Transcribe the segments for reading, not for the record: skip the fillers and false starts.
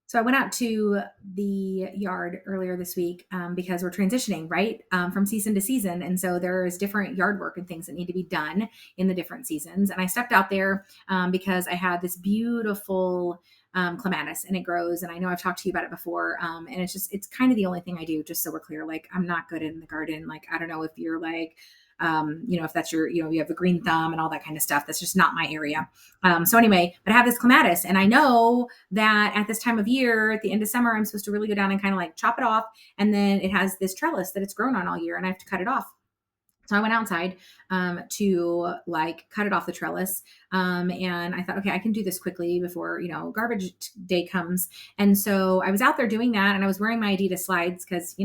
So I went out to the yard earlier this week because we're transitioning, right, from season to season. And so there's different yard work and things that need to be done in the different seasons. And I stepped out there because I had this beautiful clematis and it grows. And I know I've talked to you about it before. And it's kind of the only thing I do, just so we're clear. Like, I'm not good in the garden. Like, I don't know if you're like, if that's your, you have a green thumb and all that kind of stuff. That's just not my area. So anyway, but I have this clematis and I know that at this time of year, at the end of summer, I'm supposed to really go down and kind of like chop it off. And then it has this trellis that it's grown on all year and I have to cut it off. So I went outside to like cut it off the trellis. And I thought, okay, I can do this quickly before, garbage day comes. And so I was out there doing that and I was wearing my Adidas slides because,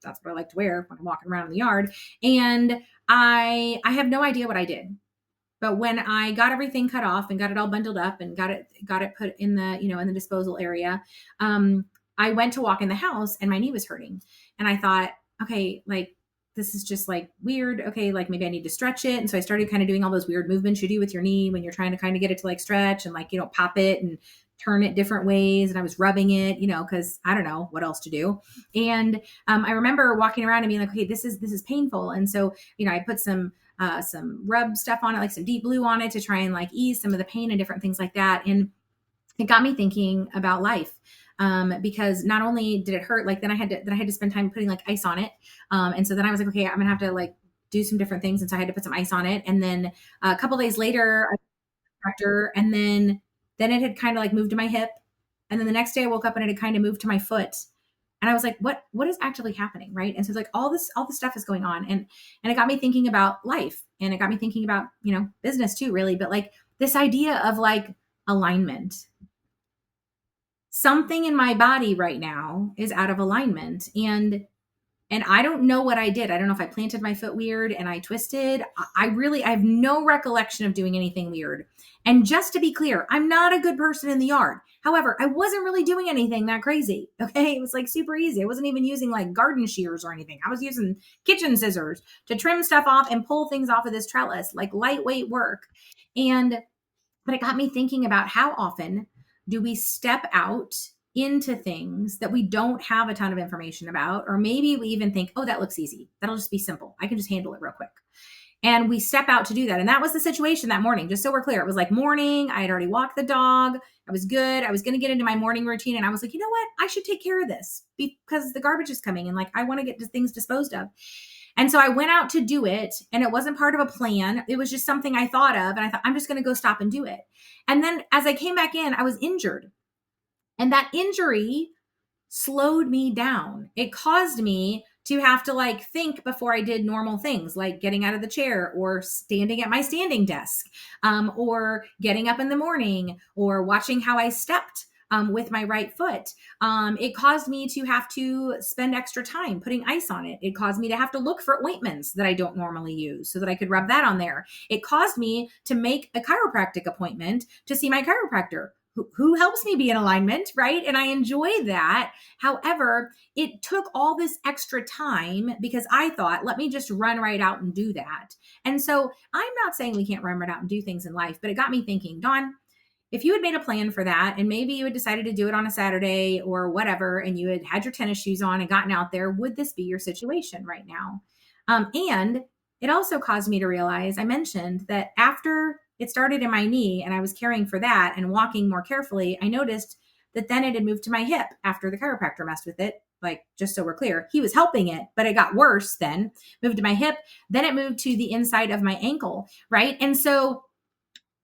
that's what I like to wear when I'm walking around in the yard. And I have no idea what I did. But when I got everything cut off and got it all bundled up and got it put in the, in the disposal area, I went to walk in the house and my knee was hurting. And I thought, okay, like, this is just like weird. Okay, like maybe I need to stretch it. And so I started kind of doing all those weird movements you do with your knee when you're trying to kind of get it to like stretch and like, pop it and turn it different ways. And I was rubbing it, because I don't know what else to do. And I remember walking around and being like, okay, this is painful. And so, I put some rub stuff on it, like some deep blue on it to try and like ease some of the pain and different things like that. And it got me thinking about life. Because not only did it hurt, like then I had to spend time putting like ice on it. And so then I was like, okay, I'm gonna have to like do some different things. And so I had to put some ice on it. And then a couple days later, I doctor, and then it had kind of like moved to my hip. And then the next day I woke up and it had kind of moved to my foot. And I was like, what is actually happening? Right. And so it's like all this stuff is going on. And it got me thinking about life and it got me thinking about, business too, really. But like this idea of like alignment, something in my body right now is out of alignment. And I don't know what I did. I don't know if I planted my foot weird and I twisted. I have no recollection of doing anything weird. And just to be clear, I'm not a good person in the yard. However, I wasn't really doing anything that crazy. Okay. It was like super easy. I wasn't even using like garden shears or anything. I was using kitchen scissors to trim stuff off and pull things off of this trellis, like lightweight work. But it got me thinking about how often do we step out into things that we don't have a ton of information about, or maybe we even think, oh, that looks easy. That'll just be simple. I can just handle it real quick. And we step out to do that. And that was the situation that morning, just so we're clear. It was like morning. I had already walked the dog. I was good. I was going to get into my morning routine. And I was like, you know what? I should take care of this because the garbage is coming and like, I want to get things disposed of. And so I went out to do it and it wasn't part of a plan. It was just something I thought of. And I thought, I'm just going to go stop and do it. And then as I came back in, I was injured. And that injury slowed me down. It caused me to have to like think before I did normal things like getting out of the chair or standing at my standing desk, or getting up in the morning or watching how I stepped with my right foot. It caused me to have to spend extra time putting ice on it. It caused me to have to look for ointments that I don't normally use so that I could rub that on there. It caused me to make a chiropractic appointment to see my chiropractor who helps me be in alignment, right? And I enjoy that. However, it took all this extra time because I thought, let me just run right out and do that. And so I'm not saying we can't run right out and do things in life, but it got me thinking, Dawn, if you had made a plan for that and maybe you had decided to do it on a Saturday or whatever, and you had your tennis shoes on and gotten out there, would this be your situation right now? And it also caused me to realize, I mentioned that after it started in my knee and I was caring for that and walking more carefully, I noticed that then it had moved to my hip after the chiropractor messed with it. Like, just so we're clear, he was helping it, but it got worse then, moved to my hip. Then it moved to the inside of my ankle, right? And so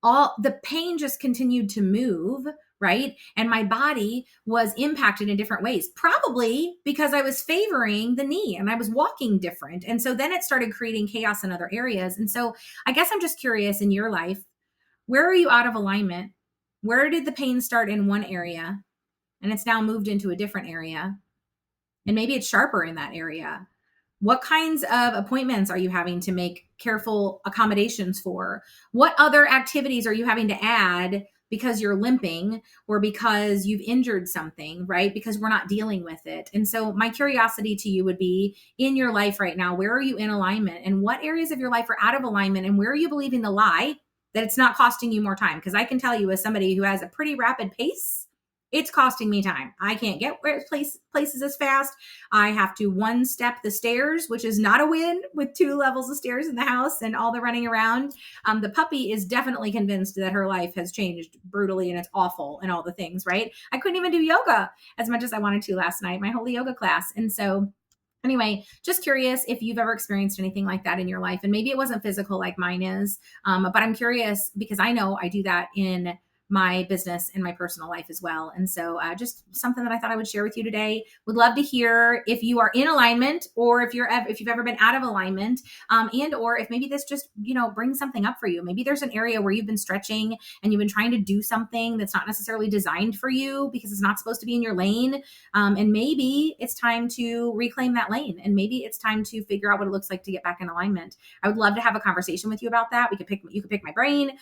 all the pain just continued to move, right? And my body was impacted in different ways, probably because I was favoring the knee and I was walking different. And so then it started creating chaos in other areas. And so I guess I'm just curious, in your life, where are you out of alignment? Where did the pain start in one area and it's now moved into a different area? And maybe it's sharper in that area. What kinds of appointments are you having to make careful accommodations for? What other activities are you having to add because you're limping or because you've injured something, right? Because we're not dealing with it. And so my curiosity to you would be, in your life right now, where are you in alignment and what areas of your life are out of alignment, and where are you believing the lie that it's not costing you more time? Because I can tell you, as somebody who has a pretty rapid pace, It's costing me time. I can't get places as fast. I have to one step the stairs, which is not a win with 2 levels of stairs in the house and all the running around. The puppy is definitely convinced that her life has changed brutally and it's awful and all the things, right? I couldn't even do yoga as much as I wanted to last night, my holy yoga class. And so anyway, just curious if you've ever experienced anything like that in your life. And maybe it wasn't physical like mine is, but I'm curious because I know I do that in my business and my personal life as well. And so just something that I thought I would share with you today. Would love to hear if you are in alignment or if you've ever been out of alignment, and or if maybe this just, brings something up for you. Maybe there's an area where you've been stretching and you've been trying to do something that's not necessarily designed for you because it's not supposed to be in your lane. And maybe it's time to reclaim that lane. And maybe it's time to figure out what it looks like to get back in alignment. I would love to have a conversation with you about that. You could pick my brain.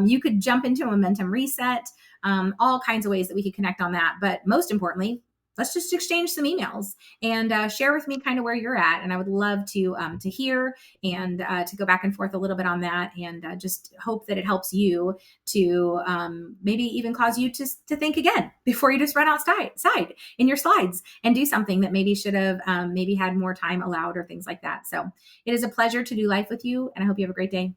You could jump into a momentum reset, all kinds of ways that we could connect on that. But most importantly, let's just exchange some emails and share with me kind of where you're at. And I would love to hear and to go back and forth a little bit on that, and just hope that it helps you to maybe even cause you to think again before you just run outside in your slides and do something that maybe should have maybe had more time allowed or things like that. So it is a pleasure to do life with you, and I hope you have a great day.